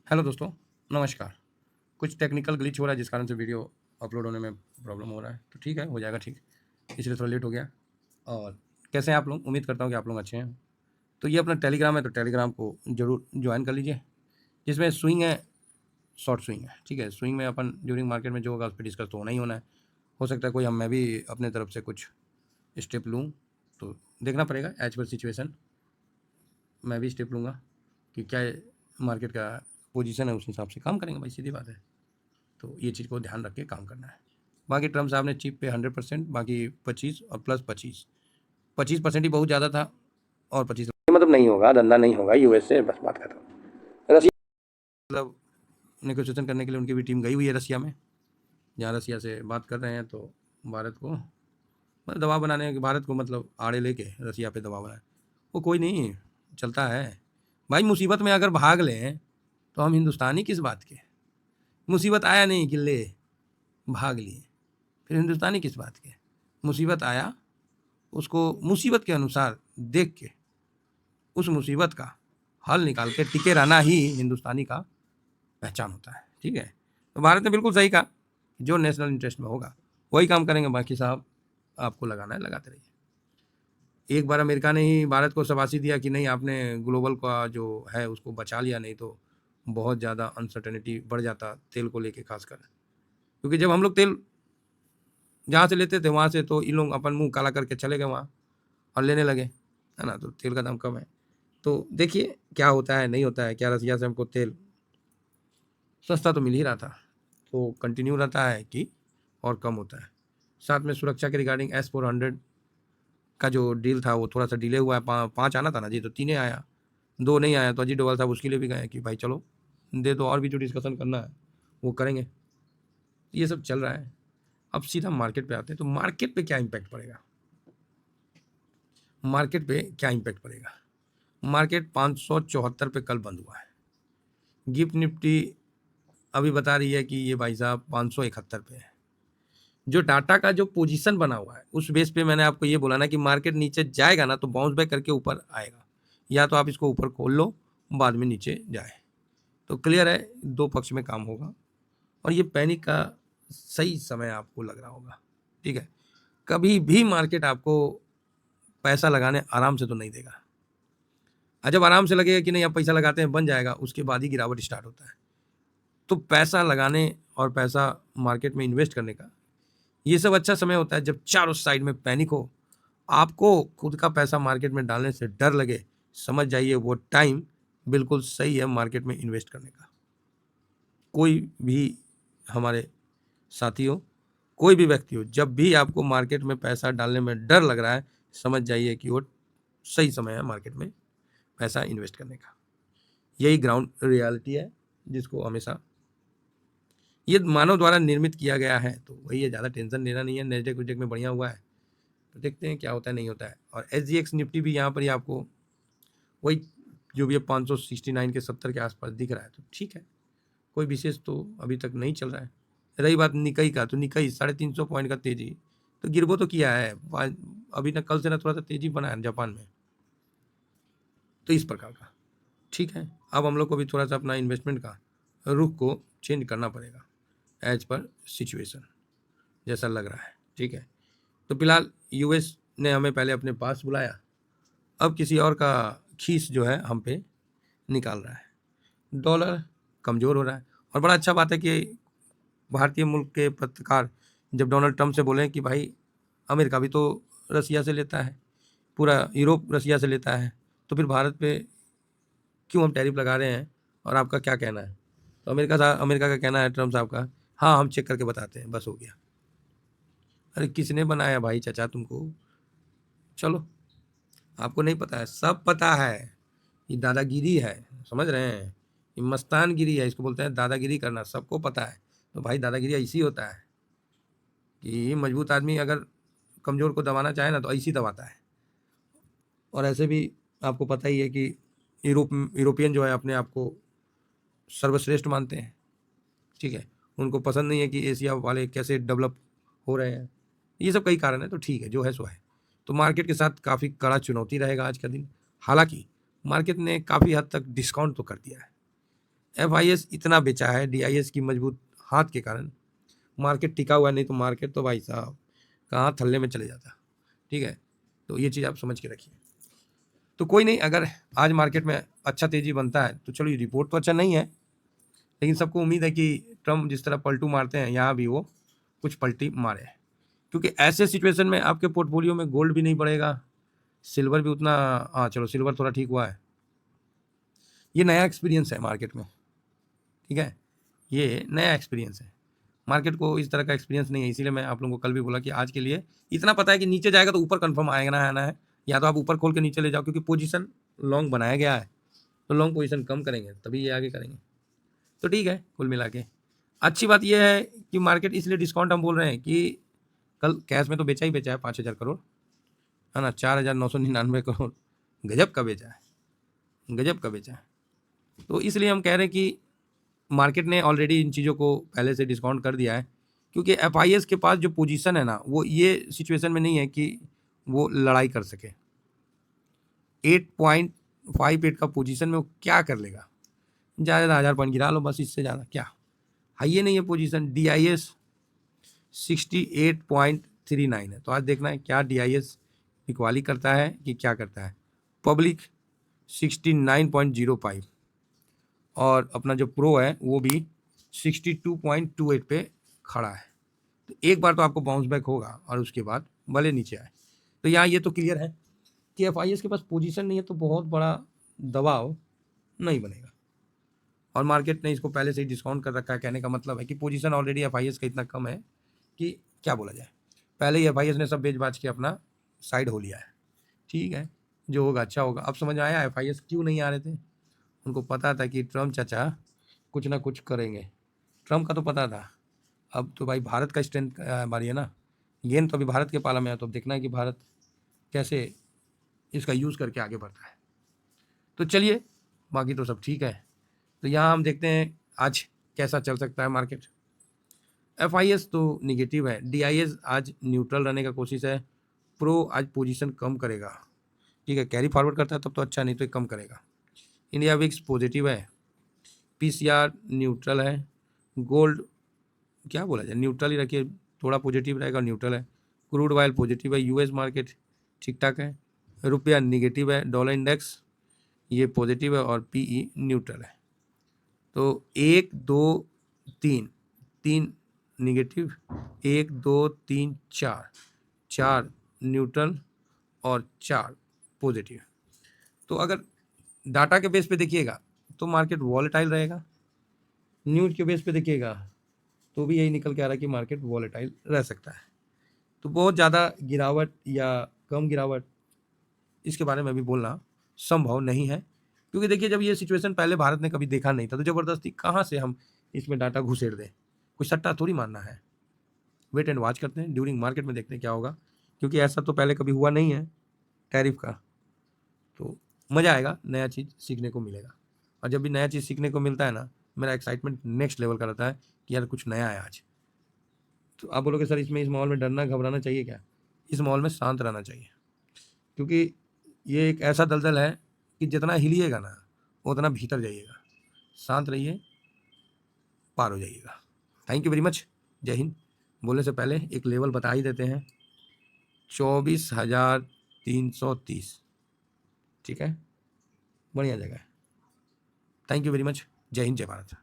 Hello दोस्तों, नमस्कार। कुछ टेक्निकल ग्लिच हो रहा है जिस कारण से वीडियो अपलोड होने में प्रॉब्लम हो रहा है, तो ठीक है, हो जाएगा ठीक। इसलिए थोड़ा लेट हो गया। और कैसे हैं आप लोग? उम्मीद करता हूँ कि आप लोग अच्छे हैं। तो ये अपना टेलीग्राम है, तो टेलीग्राम को ज़रूर जॉइन कर लीजिए। जिसमें स्विंग है, शॉर्ट स्विंग है, ठीक है। स्विंग में अपन ड्यूरिंग मार्केट में जो होगा उस पर डिस्कस तो होना ही होना है। हो सकता है कोई मैं भी अपने तरफ से कुछ स्टेप लूँ, तो देखना पड़ेगा एज पर सिचुएशन। मैं भी स्टेप लूँगा कि क्या मार्केट का पोजीशन है, उस हिसाब से काम करेंगे भाई, सीधी बात है। तो ये चीज़ को ध्यान रख के काम करना है। बाकी ट्रम्प साहब ने चिप पे 100%, बाकी 25 और प्लस 25% ही बहुत ज़्यादा था। और 25 मतलब नहीं होगा, धंधा नहीं होगा यूएस से, बस बात खत्म। रसिया मतलब नेगोशिएशन करने के लिए उनकी भी टीम गई हुई है रसिया में, जहाँ रसिया से बात कर रहे हैं। तो भारत को मतलब दबाव बनाने, भारत को मतलब आड़े लेके रसिया पे दबाव बनाए, वो कोई नहीं चलता है भाई। मुसीबत में अगर भाग लें तो हम हिंदुस्तानी किस बात के? मुसीबत आया नहीं कि ले भाग लिए, फिर हिंदुस्तानी किस बात के? मुसीबत आया, उसको मुसीबत के अनुसार देख के उस मुसीबत का हल निकाल के टिके रहना ही हिंदुस्तानी का पहचान होता है, ठीक है। तो भारत ने बिल्कुल सही कहा, जो नेशनल इंटरेस्ट में होगा वही काम करेंगे। बाकी साहब आपको लगाना है, लगाते रहिए। एक बार अमेरिका ने ही भारत को शाबाशी दिया कि नहीं, आपने ग्लोबल का जो है उसको बचा लिया, नहीं तो बहुत ज़्यादा अनसर्टेनिटी बढ़ जाता तेल को लेके खासकर। क्योंकि जब हम लोग तेल जहाँ से लेते थे वहाँ से, तो इन लोग अपन मुंह काला करके चले गए वहाँ और लेने लगे, है ना। तो तेल का दाम कम है, तो देखिए क्या होता है, नहीं होता है। क्या रसिया से हमको तेल सस्ता तो मिल ही रहा था, तो कंटिन्यू रहता है कि और कम होता है। साथ में सुरक्षा के रिगार्डिंग S-400 का जो डील था वो थोड़ा सा डिले हुआ है। 5 आना था ना जी, तो 3 आया, 2 नहीं आया। तो अजीत डोभाल साहब उसके लिए भी गए कि भाई चलो दे दो, और भी जो डिस्कशन करना है वो करेंगे। ये सब चल रहा है। अब सीधा मार्केट पे आते हैं। तो मार्केट पे क्या इम्पैक्ट पड़ेगा? मार्केट पे क्या इम्पैक्ट पड़ेगा? मार्केट 574 पे कल बंद हुआ है। गिफ्ट निफ्टी अभी बता रही है कि ये भाई साहब 571 पे है। जो डाटा का जो पोजीशन बना हुआ है उस बेस पे मैंने आपको ये बोला ना कि मार्केट नीचे जाएगा ना तो बाउंस बैक करके ऊपर आएगा, या तो आप इसको ऊपर खोल लो बाद में नीचे जाए। तो क्लियर है, दो पक्ष में काम होगा। और ये पैनिक का सही समय आपको लग रहा होगा, ठीक है। कभी भी मार्केट आपको पैसा लगाने आराम से तो नहीं देगा। जब आराम से लगेगा कि नहीं अब पैसा लगाते हैं बन जाएगा, उसके बाद ही गिरावट स्टार्ट होता है। तो पैसा लगाने और पैसा मार्केट में इन्वेस्ट करने का ये सब अच्छा समय होता है जब चारों साइड में पैनिक हो, आपको खुद का पैसा मार्केट में डालने से डर लगे। समझ जाइए वो टाइम बिल्कुल सही है मार्केट में इन्वेस्ट करने का। कोई भी हमारे साथी हो, कोई भी व्यक्ति हो, जब भी आपको मार्केट में पैसा डालने में डर लग रहा है, समझ जाइए कि वो सही समय है मार्केट में पैसा इन्वेस्ट करने का। यही ग्राउंड रियलिटी है जिसको हमेशा ये मानव द्वारा निर्मित किया गया है। तो वही है, ज़्यादा टेंशन लेना नहीं है। नेस्डेक वेस्डेक में बढ़िया हुआ है, तो देखते हैं क्या होता है नहीं होता है। और SGX निफ्टी भी यहाँ पर ही आपको वही जो भी है 569 के 70 के आसपास दिख रहा है, तो ठीक है। कोई विशेष तो अभी तक नहीं चल रहा है। रही बात निकई का, तो निकई 350 पॉइंट का तेजी तो गिरबो तो किया है अभी ना, कल से ना थोड़ा सा तेजी बना है जापान में। तो इस प्रकार का ठीक है। अब हम लोग को भी थोड़ा सा अपना इन्वेस्टमेंट का रुख को चेंज करना पड़ेगा एज पर सिचुएशन, जैसा लग रहा है, ठीक है। तो फिलहाल यूएस ने हमें पहले अपने पास बुलाया, अब किसी और का खीस जो है हम पे निकाल रहा है। डॉलर कमज़ोर हो रहा है। और बड़ा अच्छा बात है कि भारतीय मुल्क के पत्रकार जब डोनाल्ड ट्रंप से बोले कि भाई अमेरिका भी तो रसिया से लेता है, पूरा यूरोप रसिया से लेता है, तो फिर भारत पे क्यों हम टैरिफ लगा रहे हैं और आपका क्या कहना है? तो अमेरिका का कहना है, ट्रंप साहब का, हाँ हम चेक करके बताते हैं, बस हो गया। अरे किसने बनाया भाई चाचा तुमको? चलो, आपको नहीं पता है, सब पता है। ये दादागिरी है, समझ रहे हैं? ये मस्तानगिरी है, इसको बोलते हैं दादागिरी करना, सबको पता है। तो भाई दादागिरी ऐसी होता है कि मजबूत आदमी अगर कमज़ोर को दबाना चाहे ना तो ऐसी दबाता है। और ऐसे भी आपको पता ही है कि यूरोपियन जो है अपने आप को सर्वश्रेष्ठ मानते हैं, ठीक है। उनको पसंद नहीं है कि एशिया वाले कैसे डेवलप हो रहे हैं। ये सब कई कारण है, तो ठीक है, जो है सो है। तो मार्केट के साथ काफ़ी कड़ा चुनौती रहेगा आज का दिन। हालांकि मार्केट ने काफ़ी हद तक डिस्काउंट तो कर दिया है। FIS इतना बेचा है DIS की मजबूत हाथ के कारण मार्केट टिका हुआ है, नहीं तो मार्केट तो भाई साहब कहाँ थल्ले में चले जाता। ठीक है, तो ये चीज़ आप समझ के रखिए। तो कोई नहीं, अगर आज मार्केट में अच्छा तेजी बनता है तो चलो, ये रिपोर्ट तो अच्छा नहीं है, लेकिन सबको उम्मीद है कि ट्रम्प जिस तरह पलटू मारते हैं यहाँ भी वो कुछ पलटी मारे, क्योंकि ऐसे सिचुएशन में आपके पोर्टफोलियो में गोल्ड भी नहीं बढ़ेगा, सिल्वर भी उतना, हाँ चलो सिल्वर थोड़ा ठीक हुआ है। ये नया एक्सपीरियंस है मार्केट में, ठीक है, ये नया एक्सपीरियंस है, मार्केट को इस तरह का एक्सपीरियंस नहीं है। इसीलिए मैं आप लोगों को कल भी बोला कि आज के लिए इतना पता है कि नीचे जाएगा तो ऊपर कंफर्म आएगा ना आना है, या तो आप ऊपर खोल के नीचे ले जाओ, क्योंकि पोजीशन लॉन्ग बनाया गया है, तो लॉन्ग पोजीशन कम करेंगे तभी ये आगे करेंगे। तो ठीक है, कुल मिला के अच्छी बात यह है कि मार्केट इसलिए डिस्काउंट हम बोल रहे हैं कि कल कैश में तो बेचा ही बेचा है 5,000 करोड़, है ना, 4,999 करोड़, गजब का बेचा है, गजब का बेचा है। तो इसलिए हम कह रहे हैं कि मार्केट ने ऑलरेडी इन चीज़ों को पहले से डिस्काउंट कर दिया है, क्योंकि FIS के पास जो पोजीशन है ना, वो ये सिचुएशन में नहीं है कि वो लड़ाई कर सके। 8.58 का पोजीशन में वो क्या कर लेगा, ज़्यादा 1,000 पॉइंट गिरा लो बस, इससे ज़्यादा क्या, है ये नहीं है पोजीशन। DIS 68.39 है, तो आज देखना है क्या DIS इक्वाली करता है कि क्या करता है। पब्लिक 69.05 और अपना जो प्रो है वो भी 62.28 पे खड़ा है। तो एक बार तो आपको बाउंस बैक होगा और उसके बाद भले नीचे आए। तो यहाँ ये तो क्लियर है कि FIS के पास पोजीशन नहीं है, तो बहुत बड़ा दबाव नहीं बनेगा, और मार्केट ने इसको पहले से ही डिस्काउंट कर रखा है। कहने का मतलब है कि पोजीशन ऑलरेडी FIS का इतना कम है कि क्या बोला जाए, पहले ही FIS ने सब बेच बाच के अपना साइड हो लिया है। ठीक है, जो होगा अच्छा होगा। अब समझ आया FIS क्यों नहीं आ रहे थे, उनको पता था कि ट्रम्प चाचा कुछ ना कुछ करेंगे, ट्रम्प का तो पता था। अब तो भाई भारत का स्ट्रेंथ हमारी है ना, गेंद तो अभी भारत के पाला में है, तो अब देखना है कि भारत कैसे इसका यूज़ करके आगे बढ़ता है। तो चलिए, बाकी तो सब ठीक है। तो यहाँ हम देखते हैं आज कैसा चल सकता है मार्केट। FIS तो निगेटिव है, DIS आज न्यूट्रल रहने का कोशिश है, प्रो आज पोजीशन कम करेगा। ठीक है, कैरी फॉरवर्ड करता है तब तो अच्छा, नहीं तो कम करेगा। इंडिया विक्स पॉजिटिव है, PCR न्यूट्रल है, गोल्ड क्या बोला जाए, न्यूट्रल ही रखिए, थोड़ा पॉजिटिव रहेगा, न्यूट्रल है। क्रूड ऑयल पॉजिटिव है, US मार्केट ठीक ठाक है, रुपया निगेटिव है, डॉलर इंडेक्स ये पॉजिटिव है और PE न्यूट्रल है। तो 1 2 3 3 निगेटिव, 1 2 3 4 4 न्यूट्रल और 4 पॉजिटिव। तो अगर डाटा के बेस पे देखिएगा तो मार्केट वॉलेटाइल रहेगा, न्यूज के बेस पे देखिएगा तो भी यही निकल के आ रहा है कि मार्केट वॉलेटाइल रह सकता है। तो बहुत ज़्यादा गिरावट या कम गिरावट इसके बारे में भी बोलना संभव नहीं है, क्योंकि देखिए जब ये सिचुएशन पहले भारत ने कभी देखा नहीं था, तो ज़बरदस्ती कहाँ से हम इसमें डाटा घुसेड़ दें, कोई सट्टा थोड़ी मानना है। वेट एंड वॉच करते हैं, ड्यूरिंग मार्केट में देखते हैं क्या होगा, क्योंकि ऐसा तो पहले कभी हुआ नहीं है टैरिफ का। तो मज़ा आएगा, नया चीज़ सीखने को मिलेगा, और जब भी नया चीज़ सीखने को मिलता है ना, मेरा एक्साइटमेंट नेक्स्ट लेवल का रहता है कि यार कुछ नया है आज। तो आप बोलोगे सर इसमें, इस माहौल में डरना घबराना चाहिए क्या? इस माहौल में शांत रहना चाहिए, क्योंकि ये एक ऐसा दलदल है कि जितना हिलिएगा ना उतना भीतर जाइएगा। शांत रहिए, पार हो जाइएगा। थैंक यू वेरी मच, जय हिंद। बोलने से पहले एक लेवल बता ही देते हैं, 24,330। ठीक है, बढ़िया जगह है। थैंक यू वेरी मच, जय हिंद जय भारत।